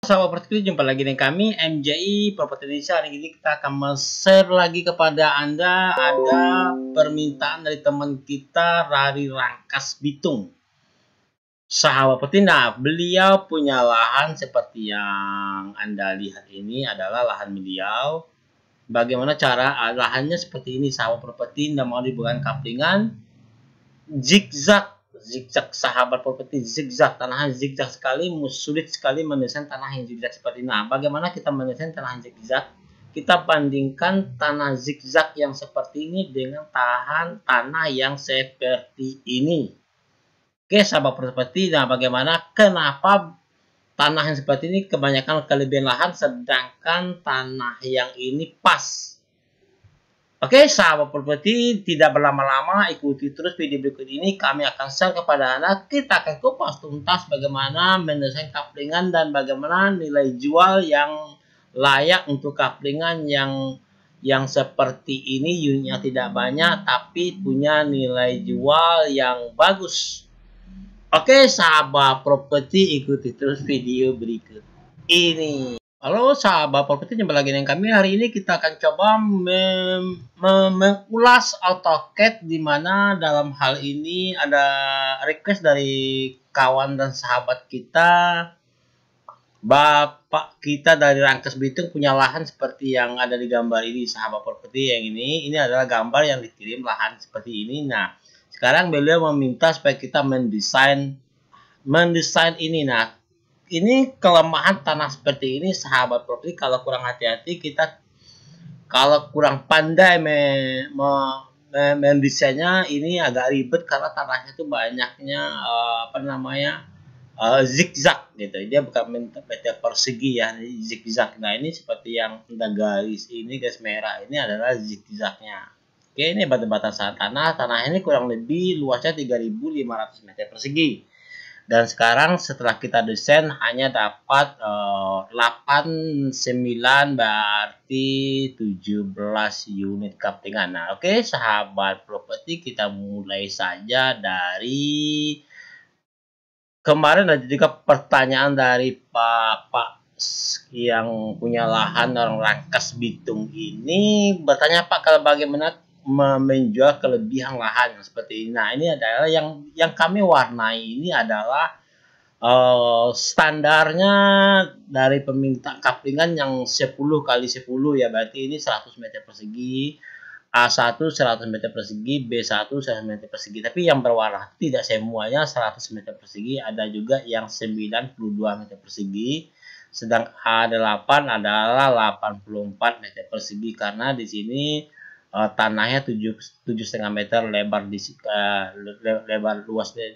Sahabat Properti, jumpa lagi dengan kami MJI Properti Indonesia. Hari ini kita akan share lagi kepada Anda ada permintaan dari teman kita dari Rangkas Bitung. Sahabat Properti, nah beliau punya lahan seperti yang Anda lihat ini adalah lahan beliau. Bagaimana cara lahannya seperti ini sahabat Properti, tidak mau dibuat kaplingan, zigzag sahabat properti, zigzag, tanah zigzag sekali, sulit sekali mendesain tanah yang zigzag seperti ini. Nah, bagaimana kita mendesain tanah zigzag? Kita bandingkan tanah zigzag yang seperti ini dengan tanah yang seperti ini. Oke sahabat properti, nah bagaimana, kenapa tanah yang seperti ini kebanyakan kelebihan lahan sedangkan tanah yang ini pas? Oke, sahabat properti, tidak berlama-lama, ikuti terus video berikut ini. Kami akan share kepada Anda. Kita akan kupas tuntas bagaimana mendesain kaplingan dan bagaimana nilai jual yang layak untuk kaplingan yang seperti ini. Unitnya tidak banyak, tapi punya nilai jual yang bagus. Oke, sahabat properti, ikuti terus video berikut ini. Halo sahabat properti, jumpa lagi dengan kami. Hari ini kita akan coba mengulas AutoCAD, di mana dalam hal ini ada request dari kawan dan sahabat kita. Bapak kita dari Rangkas Bitung punya lahan seperti yang ada di gambar ini sahabat properti. Yang ini adalah gambar yang dikirim lahan seperti ini. Nah, sekarang beliau meminta supaya kita mendesain ini. Nah, ini kelemahan tanah seperti ini sahabat properti. Kalau kurang hati-hati, kalau kurang pandai mendesainnya, ini agak ribet karena tanahnya itu banyaknya zigzag gitu. Dia bukan meter persegi ya, zigzag. Nah, ini seperti yang ada garis merah ini adalah zigzagnya. Oke, ini batasan tanah ini kurang lebih luasnya 3.500 meter persegi. Dan sekarang setelah kita desain hanya dapat 8, 9 berarti 17 unit kaplingan. Nah, oke sahabat properti, kita mulai saja dari kemarin. Ada juga pertanyaan dari Pak yang punya lahan orang Rangkas Bitung ini bertanya, Pak, kalau bagaimana menjual kelebihan lahan seperti ini. Nah, ini adalah yang kami warnai. Ini adalah standarnya dari peminta kaplingan yang 10 kali 10 ya, berarti ini 100 meter persegi. A1 100 meter persegi, B1 100 meter persegi. Tapi yang berwarna tidak semuanya 100 meter persegi, ada juga yang 92 meter persegi. Sedang A8 adalah 84 meter persegi karena di sini tanahnya 7,5 meter lebar,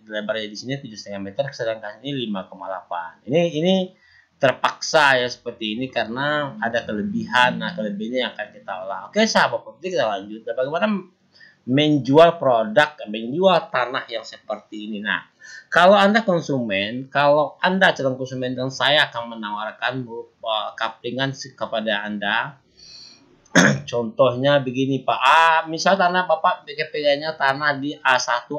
lebarnya di sini 7,5 meter, sedangkan ini 5,8. Ini terpaksa ya seperti ini karena ada kelebihan. Nah, kelebihannya yang akan kita olah. Oke sahabat properti, kita lanjut. Bagaimana menjual tanah yang seperti ini. Nah, kalau Anda konsumen, kalau Anda calon konsumen, dan saya akan menawarkan kaplingan kepada Anda. Contohnya begini, Pak. Misal tanah Bapak pegangnya tanah di A1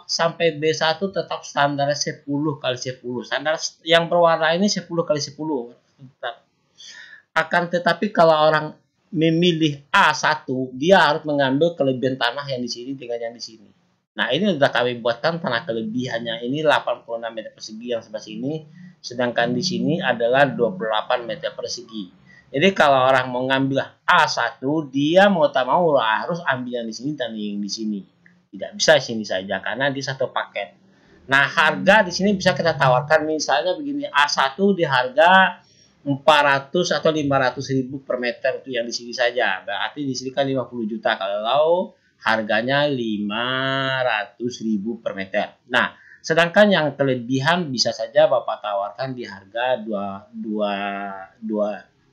sampai B1 tetap standar 10 kali 10. Standar yang berwarna ini 10 kali 10. Akan tetapi kalau orang memilih A1, dia harus mengambil kelebihan tanah yang di sini dengan yang di sini. Nah, ini sudah kami buatkan tanah kelebihannya. Ini 86 meter persegi yang sebelah sini, sedangkan di sini adalah 28 meter persegi. Jadi kalau orang mau ngambil A1, dia mau tak mau harus ambil yang di sini dan yang di sini. Tidak bisa di sini saja karena di satu paket. Nah, harga di sini bisa kita tawarkan misalnya begini, A1 di harga 400 atau 500 ribu per meter, itu yang di sini saja. Berarti di sini kan 50 juta kalau harganya 500 ribu per meter. Nah, sedangkan yang kelebihan bisa saja Bapak tawarkan di harga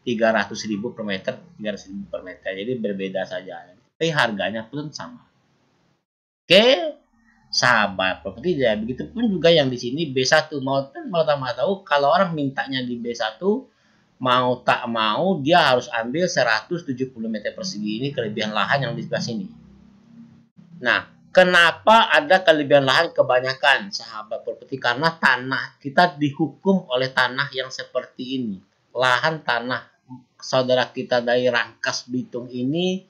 300 ribu per meter, 300 ribu per meter. Jadi berbeda saja, tapi harganya pun sama. Oke sahabat properti, ya begitu pun juga yang di sini B1. Mau tahu kalau orang mintanya di B1, mau tak mau dia harus ambil 170 meter persegi. Ini kelebihan lahan yang di sebelah sini. Nah, Kenapa ada kelebihan lahan kebanyakan, sahabat properti? Karena tanah kita dihukum oleh tanah yang seperti ini. Lahan tanah saudara kita dari Rangkas Bitung ini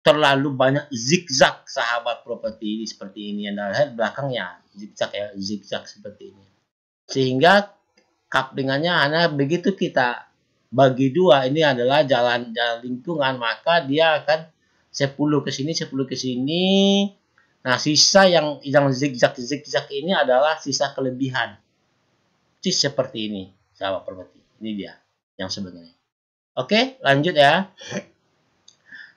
terlalu banyak zigzag, sahabat properti ini seperti ini. Yang lihat belakangnya zigzag ya, zigzag seperti ini. Sehingga kaplingannya hanya begitu kita bagi dua, ini adalah jalan lingkungan, maka dia akan 10 ke sini, 10 ke sini. Nah, sisa yang zigzag ini adalah sisa kelebihan. Persis seperti ini, sahabat properti. Ini dia yang sebenarnya. Oke, lanjut ya.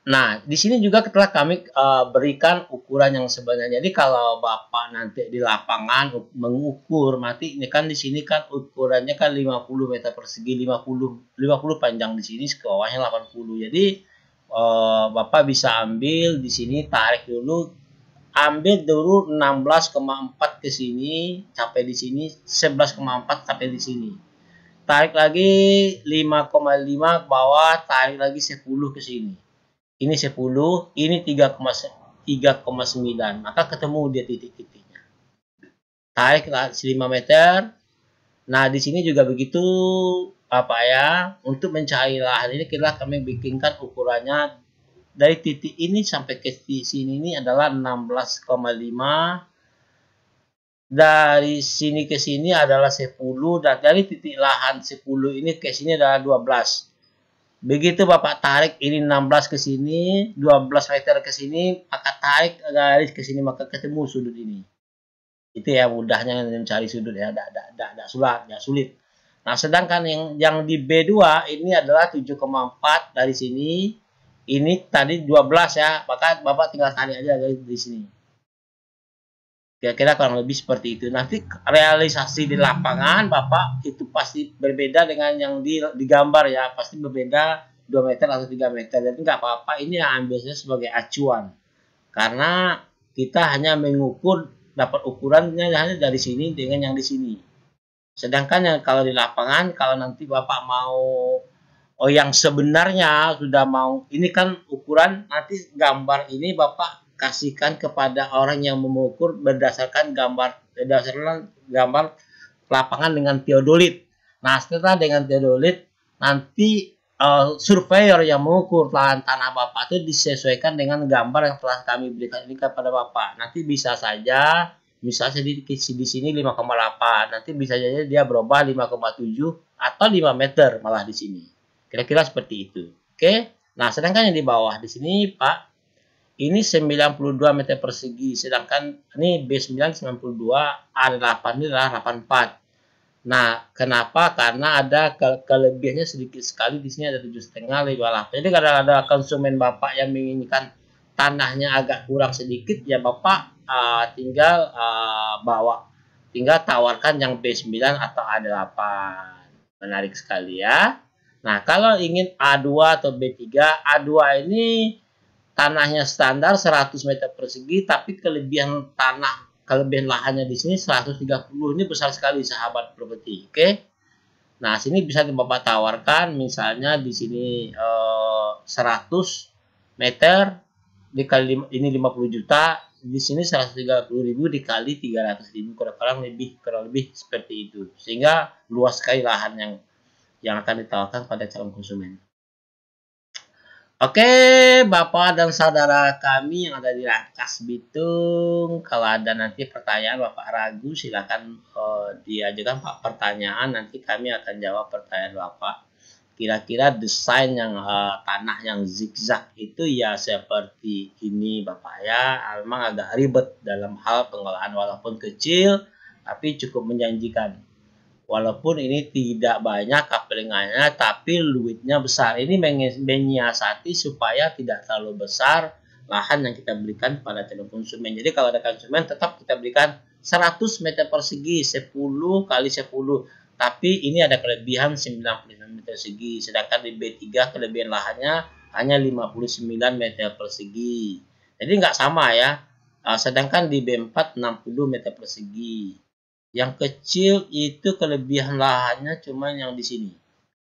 Nah, di sini juga telah kami berikan ukuran yang sebenarnya. Jadi kalau Bapak nanti di lapangan mengukur, nanti ini kan di sini kan ukurannya kan 50 meter persegi, 50 panjang di sini, ke bawahnya 80. Jadi Bapak bisa ambil di sini, tarik dulu, ambil dulu 16,4 ke sini, sampai di sini 11,4 sampai di sini. Tarik lagi 5,5 ke bawah, tarik lagi 10 ke sini. Ini 10, ini 3,9. Maka ketemu dia titik-titiknya. Tarik 5 meter. Nah, di sini juga begitu apa ya? Untuk mencari lahan ini kami bikinkan ukurannya dari titik ini sampai ke sini ini adalah 16,5. Dari sini ke sini adalah 10, dan dari titik lahan 10 ini ke sini adalah 12. Begitu Bapak tarik ini 16 ke sini, 12 meter ke sini, maka tarik garis ke sini, maka ketemu sudut ini. Itu ya mudahnya mencari sudut ya, tidak sulit. Nah, sedangkan yang di B2 ini adalah 7,4 dari sini. Ini tadi 12 ya, maka Bapak tinggal tarik aja di sini. Kira-kira kurang lebih seperti itu. Nanti realisasi di lapangan Bapak itu pasti berbeda dengan yang digambar ya. Pasti berbeda 2 meter atau 3 meter. Jadi nggak apa-apa, ini ambilnya sebagai acuan. Karena kita hanya mengukur, dapat ukurannya hanya dari sini dengan yang di sini. Sedangkan yang kalau di lapangan, kalau nanti Bapak mau yang sebenarnya sudah mau, ini kan ukuran, nanti gambar ini Bapak kasihkan kepada orang yang mengukur berdasarkan gambar lapangan dengan teodolit. Nah, setelah dengan teodolit, nanti surveyor yang mengukur lahan tanah Bapak itu disesuaikan dengan gambar yang telah kami berikan ini kepada Bapak. Nanti bisa saja, misalnya di sini 5,8, nanti bisa saja dia berubah 5,7 atau 5 meter malah di sini. Kira-kira seperti itu. Oke. Nah, sedangkan yang di bawah di sini, Pak, ini 92 meter persegi. Sedangkan ini B9 92, A8 ini adalah 84. Nah, kenapa? Karena ada kelebihannya sedikit sekali. Di sini ada 7,5, 58. Jadi kalau ada konsumen Bapak yang menginginkan tanahnya agak kurang sedikit, ya Bapak tinggal tinggal tawarkan yang B9 atau A8. Menarik sekali ya. Nah, kalau ingin A2 atau B3, A2 ini tanahnya standar 100 meter persegi, tapi kelebihan lahannya di sini 130. Ini besar sekali, sahabat properti. Oke. Nah, sini bisa Bapak tawarkan, misalnya di sini 100 meter dikali ini 50 juta, di sini 130.000 dikali 300.000, kurang lebih seperti itu. Sehingga luas sekali lahan yang akan ditawarkan pada calon konsumen. Oke, Bapak dan saudara kami yang ada di Rangkas Bitung, kalau ada nanti pertanyaan Bapak ragu, silakan diajukan Pak pertanyaan, nanti kami akan jawab pertanyaan Bapak. Kira-kira desain yang tanah yang zigzag itu ya seperti ini Bapak ya, memang agak ribet dalam hal pengolahan, walaupun kecil tapi cukup menjanjikan. Walaupun ini tidak banyak kaplingannya, tapi luitnya besar. Ini menyiasati supaya tidak terlalu besar lahan yang kita berikan pada calon konsumen. Jadi kalau ada konsumen tetap kita berikan 100 meter persegi, 10 kali 10. Tapi ini ada kelebihan 95 meter persegi. Sedangkan di B3 kelebihan lahannya hanya 59 meter persegi. Jadi nggak sama ya. Sedangkan di B4 60 meter persegi. Yang kecil itu kelebihan lahannya cuma yang di sini.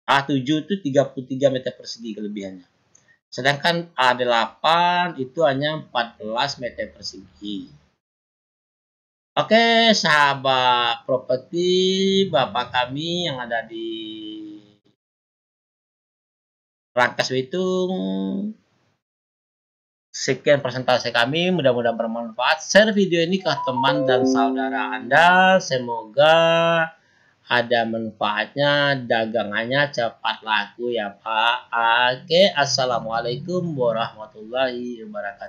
A7 itu 33 meter persegi kelebihannya. Sedangkan A8 itu hanya 14 meter persegi. Oke, sahabat properti, Bapak kami yang ada di Rangkas Bitung, sekian presentasi kami, mudah-mudahan bermanfaat. Share video ini ke teman dan saudara Anda, semoga ada manfaatnya, dagangannya cepat laku ya Pak. Oke, assalamualaikum warahmatullahi wabarakatuh.